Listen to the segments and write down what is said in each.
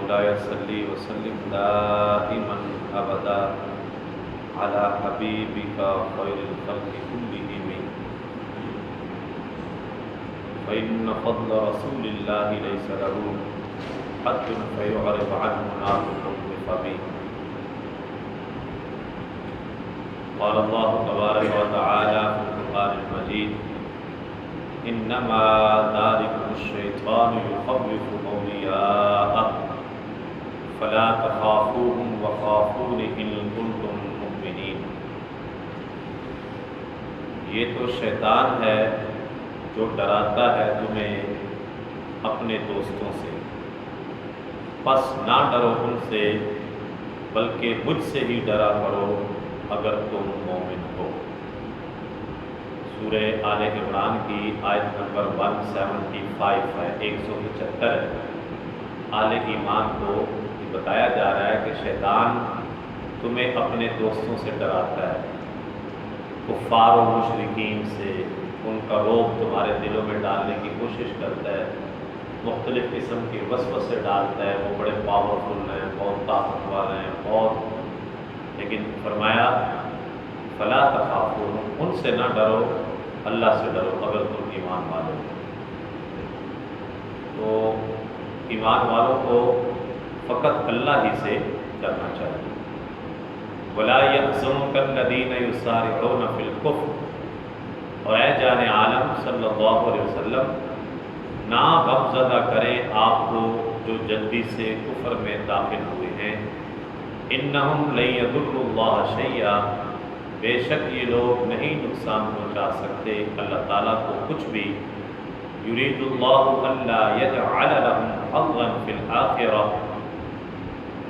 مولاي صل وسلم دائما ابدا على حبيبك خير الخلق كلهم فإن فضل رسول الله ليس له حد فيعرض عنه ناطق بفمه. قال الله تبارك وتعالى في القرآن المجيد: انما ذلكم الشيطان يخوف اولياءه فلا تخافوهم وخافون ان كنتم مؤمنين. یہ تو شیطان ہے جو ڈراتا ہے تمہیں اپنے دوستوں سے، پس نہ ڈرو ان سے بلکہ مجھ سے ہی ڈرا کرو اگر تم مومن ہو. سورہ آل عمران کی آیت نمبر 175 ہے، 175 ہے. آل ایمان کو بتایا جا رہا ہے کہ شیطان تمہیں اپنے دوستوں سے ڈراتا ہے، کفار و مشرکین سے ان کا رعب تمہارے دلوں میں ڈالنے کی کوشش کرتا ہے، مختلف قسم کے وسوسے ڈالتا ہے. وہ بڑے پاورفل ہیں، بہت طاقتور ہیں، بہت، لیکن فرمایا فلا تخافوہم، ان سے نہ ڈرو، اللہ سے ڈرو اگر تم ایمان والے ہو. تو ایمان والوں کو فقط اللہ ہی سے ڈرنا چاہیے. وَلَا يَحْزُنكَ الَّذِينَ يُسَارِعُونَ فِي الْكُفْرِ، اور اے جان عالم صلی اللہ علیہ وسلم، نہ غم زدہ کریں آپ کو جو جلدی سے کفر میں داخل ہوئے ہیں. اِنَّهُمْ لَن يَضُرُّوا اللَّهَ شَيْئًا، بے شک یہ لوگ نہیں نقصان پہنچا سکتے اللہ تعالیٰ کو کچھ بھی. یرید اللہ الا یجعل لهم حظا فی الآخرہ،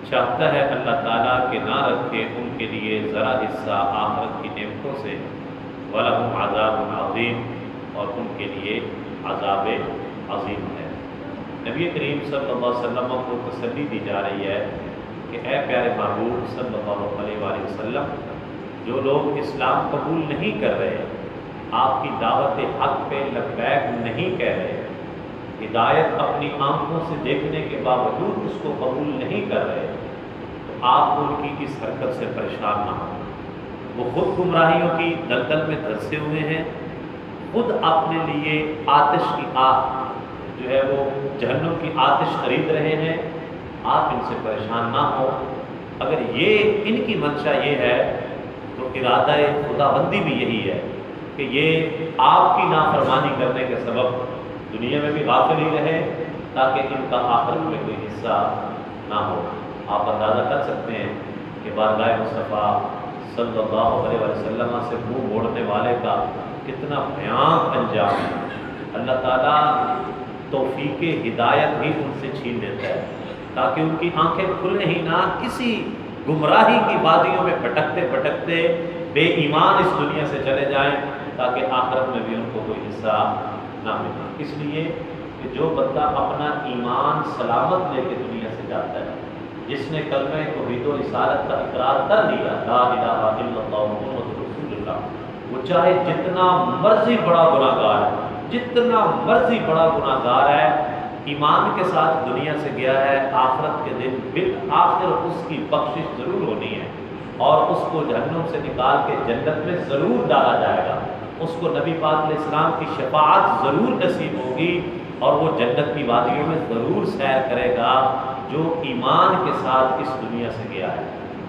چاہتا ہے اللہ تعالیٰ کہ نہ رکھے ان کے لیے ذرا حصہ آخرت کی نعمتوں سے. وَلَهُمْ عَذَابٌ عَظِيمٌ، اور ان کے لیے عذاب عظیم ہے. نبی کریم صلی اللہ علیہ وسلم کو تسلی دی جا رہی ہے کہ اے پیارے محبوب صلی اللہ علیہ وآلہ وسلم، جو لوگ اسلام قبول نہیں کر رہے، آپ کی دعوت حق پہ لبیک نہیں کہہ رہے، ہدایت اپنی آنکھوں سے دیکھنے کے باوجود اس کو قبول نہیں کر رہے، تو آپ ان کی اس حرکت سے پریشان نہ ہوں. وہ خود گمراہیوں کی دلدل میں دھنسے ہوئے ہیں، خود اپنے لیے آتش کی آگ جو ہے وہ جہنم کی آتش خرید رہے ہیں. آپ ان سے پریشان نہ ہو. اگر یہ ان کی منشا یہ ہے تو ارادہ خداوندی بھی یہی ہے کہ یہ آپ کی نافرمانی کرنے کے سبب دنیا میں بھی غافل ہی رہے تاکہ ان کا آخرت میں کوئی حصہ نہ ہو. آپ اندازہ کر سکتے ہیں کہ بارگاہ مصطفیٰ صلی اللہ علیہ وسلم سے منہ موڑنے والے کا کتنا بھیانک انجام ہے. اللہ تعالیٰ توفیق ہدایت ہی ان سے چھین لیتا ہے تاکہ ان کی آنکھیں کھلے ہی نہ، کسی گمراہی کی وادیوں میں بھٹکتے بھٹکتے بے ایمان اس دنیا سے چلے جائیں تاکہ آخرت میں بھی ان کو کوئی حصہ نہ ملے. اس لیے کہ جو بندہ اپنا ایمان سلامت لے کے دنیا سے جاتا ہے، جس نے کلمہ توحید و رسالت کا اقرار کر لیا، لا الہ الا اللہ محمد رسول اللہ، وہ چاہے جتنا مرضی بڑا گناہ گار ہے، جتنا مرضی بڑا گناہ گار ہے، ایمان کے ساتھ دنیا سے گیا ہے، آخرت کے دن بالآخر اس کی بخشش ضرور ہونی ہے اور اس کو جہنم سے نکال کے جنت میں ضرور ڈالا جائے گا. اس کو نبی پاک علیہ السلام کی شفاعت ضرور نصیب ہوگی اور وہ جنت کی وادیوں میں ضرور سیر کرے گا جو ایمان کے ساتھ اس دنیا سے گیا ہے.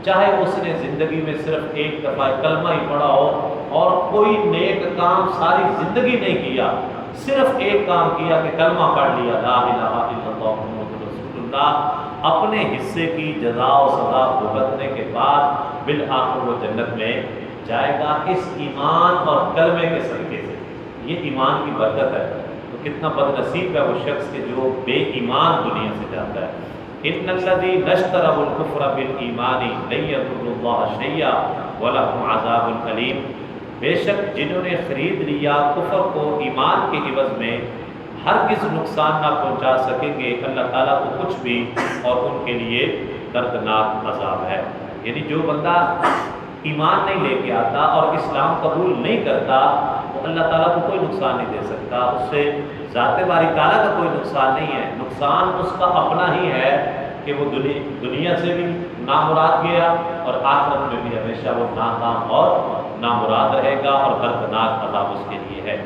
چاہے اس نے زندگی میں صرف ایک دفعہ کلمہ ہی پڑھا ہو اور کوئی نیک کام ساری زندگی نہیں کیا، صرف ایک کام کیا کہ کلمہ پڑھ لیا، لا الہ الا اللہ محمد رسول اللہ، اپنے حصے کی جزا و سزا بھگتنے کے بعد بالآخر وہ جنت میں جائے گا اس ایمان اور کلمے کے صدقے سے. یہ ایمان کی برکت ہے. تو کتنا بد نصیب ہے وہ شخص کہ جو بے ایمان دنیا سے جاتا ہے. ان الذین اشتروا الکفر بالایمان لن یضروا اللہ شیئا ولہم عذاب الیم، بے شک جنہوں نے خرید لیا کفر کو ایمان کے عوض میں ہرگز نقصان نہ پہنچا سکیں گے اللہ تعالیٰ کو کچھ بھی، اور ان کے لیے دردناک عذاب ہے. یعنی جو بندہ ایمان نہیں لے کے آتا اور اسلام قبول نہیں کرتا وہ اللہ تعالیٰ کو کوئی نقصان نہیں دے سکتا. اس سے ذات باری تعالیٰ کا کوئی نقصان نہیں ہے، نقصان اس کا اپنا ہی ہے کہ وہ دنیا سے بھی نامراد گیا اور آخرت میں بھی ہمیشہ وہ ناکام اور نامراد رہے گا اور دردناک عذاب اس کے لیے ہے۔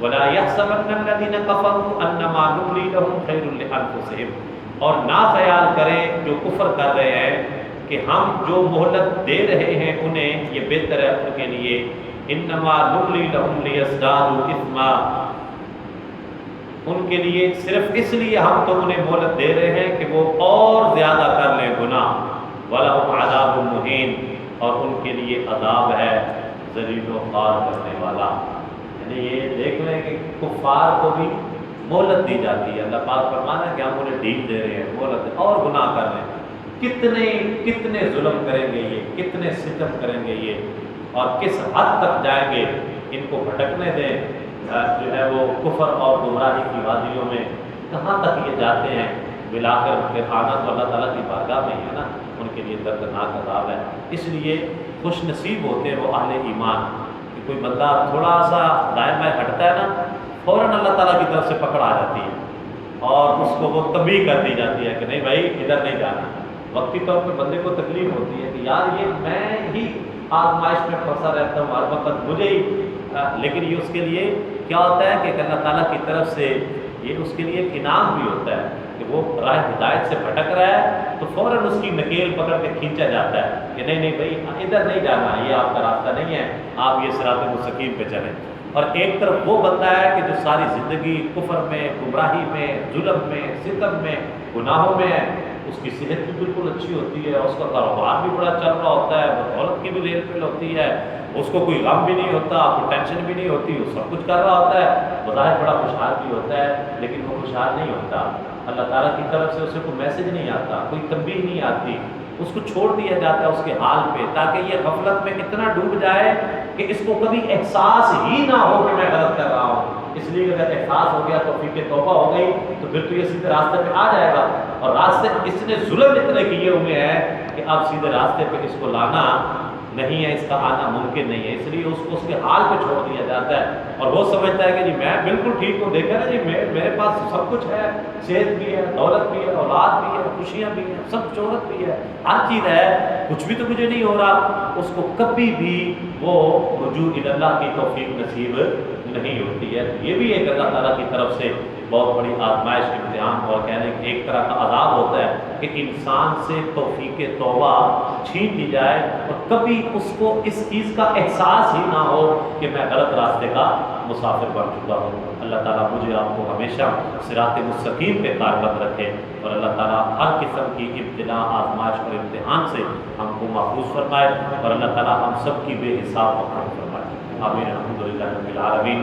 وَلَا يَحْسَبَنَّ الَّذِينَ كَفَرُوا أَنَّمَا نُمْلِي لَهُمْ خَيْرٌ لِأَنفُسِهِمْ، اور نہ خیال کریں جو کفر کر رہے ہیں کہ ہم جو مہلت دے رہے ہیں انہیں یہ بہتر ہے ان کے لیے۔ انما نملی لہم لیزدادوا اثما، ان کے لیے صرف اس لیے ہم تو انہیں مہلت دے رہے ہیں کہ وہ اور زیادہ کر لیں گناہ۔ وَلَهُمْ عَذَابٌ مُهِينٌ، اور ان کے لیے عذاب ہے ذلیل و خوار کرنے والا۔ یعنی یہ دیکھ لیں کہ کفار کو بھی مہلت دی جاتی ہے، اللہ پاک فرمانا ہے کہ ہم انہیں ڈھیل دے رہے ہیں، مہلت اور گناہ کر لیں۔ کتنے ظلم کریں گے یہ، کتنے ستم کریں گے یہ، اور کس حد تک جائیں گے، ان کو بھٹکنے دیں جو ہے وہ کفر اور گمراہی کی وادیوں میں، کہاں تک یہ جاتے ہیں۔ بلاخر پھر آنا تو اللہ تعالیٰ کی بارگاہ میں ہی ہے نا، ان کے لیے دردناک عذاب ہے۔ اس لیے خوش نصیب ہوتے ہیں وہ اہل ایمان کہ کوئی بندہ تھوڑا سا دائیں بائیں ہٹتا ہے نا، فوراً اللہ تعالیٰ کی طرف سے پکڑ آ جاتی ہے اور اس کو وہ تنبیہ کر دی جاتی ہے کہ نہیں بھائی ادھر نہیں جانا۔ وقتی طور پہ بندے کو تکلیف ہوتی ہے کہ یار یہ میں ہی آزمائش میں پھنسا رہتا ہوں ہر وقت، مجھے ہی، لیکن یہ اس کے لیے کیا ہوتا ہے کہ اللہ تعالیٰ کی طرف سے یہ اس کے لیے ایک انعام بھی ہوتا ہے کہ وہ راہ ہدایت سے بھٹک رہا ہے تو فوراً اس کی نکیل پکڑ کے کھینچا جاتا ہے کہ نہیں نہیں بھائی ادھر نہیں جانا، یہ آپ کا راستہ نہیں ہے، آپ یہ صراط مستقیم پہ چلیں۔ اور ایک طرف وہ بندہ ہے کہ جو ساری زندگی کفر میں، گمراہی میں، ظلم میں، ستم میں، گناہوں میں ہے، اس کی صحت بھی بالکل اچھی ہوتی ہے، اس کا کاروبار بھی بڑا چل رہا ہوتا ہے، دولت کی بھی ریل پیل ہوتی ہے، اس کو کوئی غم بھی نہیں ہوتا، کوئی ٹینشن بھی نہیں ہوتی، وہ سب کچھ کر رہا ہوتا ہے، بظاہر بڑا خوشحال بھی ہوتا ہے، لیکن وہ خوشحال نہیں ہوتا۔ اللہ تعالیٰ کی طرف سے اسے کوئی میسج نہیں آتا، کوئی تنبیہ نہیں آتی، اس کو چھوڑ دیا جاتا ہے اس کے حال پہ، تاکہ یہ غفلت میں اتنا ڈوب جائے کہ اس کو کبھی احساس ہی نہ ہو کہ میں غلط کر رہا ہوں۔ اس لیے اگر احساس ہو گیا توفیق توبہ ہو گئی تو پھر تو یہ سیدھے راستے پہ آ جائے گا، اور راستے اس نے ظلم اتنے کیے ہوئے ہیں کہ اب سیدھے راستے پہ اس کو لانا نہیں ہے، اس کا آنا ممکن نہیں ہے، اس لیے اس کو اس کے حال پہ چھوڑ دیا جاتا ہے، اور وہ سمجھتا ہے کہ جی میں بالکل ٹھیک ہوں، دیکھا نا جی میرے پاس سب کچھ ہے، صحت بھی ہے، دولت بھی ہے، اولاد بھی ہے، خوشیاں بھی ہیں، سب شہرت بھی ہے، ہر چیز ہے، کچھ بھی تو مجھے نہیں ہو رہا۔ اس کو کبھی بھی وہ رجوع الی اللہ کی توفیق نصیب نہیں ہوتی ہے۔ یہ بھی ایک اللہ تعالیٰ کی طرف سے بہت بڑی آزمائش، امتحان، اور کہنے کہ ایک طرح کا عذاب ہوتا ہے کہ انسان سے توفیق توبہ چھین دی جائے اور کبھی اس کو اس چیز کا احساس ہی نہ ہو کہ میں غلط راستے کا مسافر بن چکا ہوں۔ اللہ تعالیٰ مجھے آپ کو ہمیشہ صراط مستقیم پہ کاربند رکھے، اور اللہ تعالیٰ ہر قسم کی ابتلا، آزمائش اور امتحان سے ہم کو محفوظ فرمائے، اور اللہ تعالیٰ ہم سب کی بے حساب مغفرت فرمائے۔ آمین الحمدللہ رب العالمین۔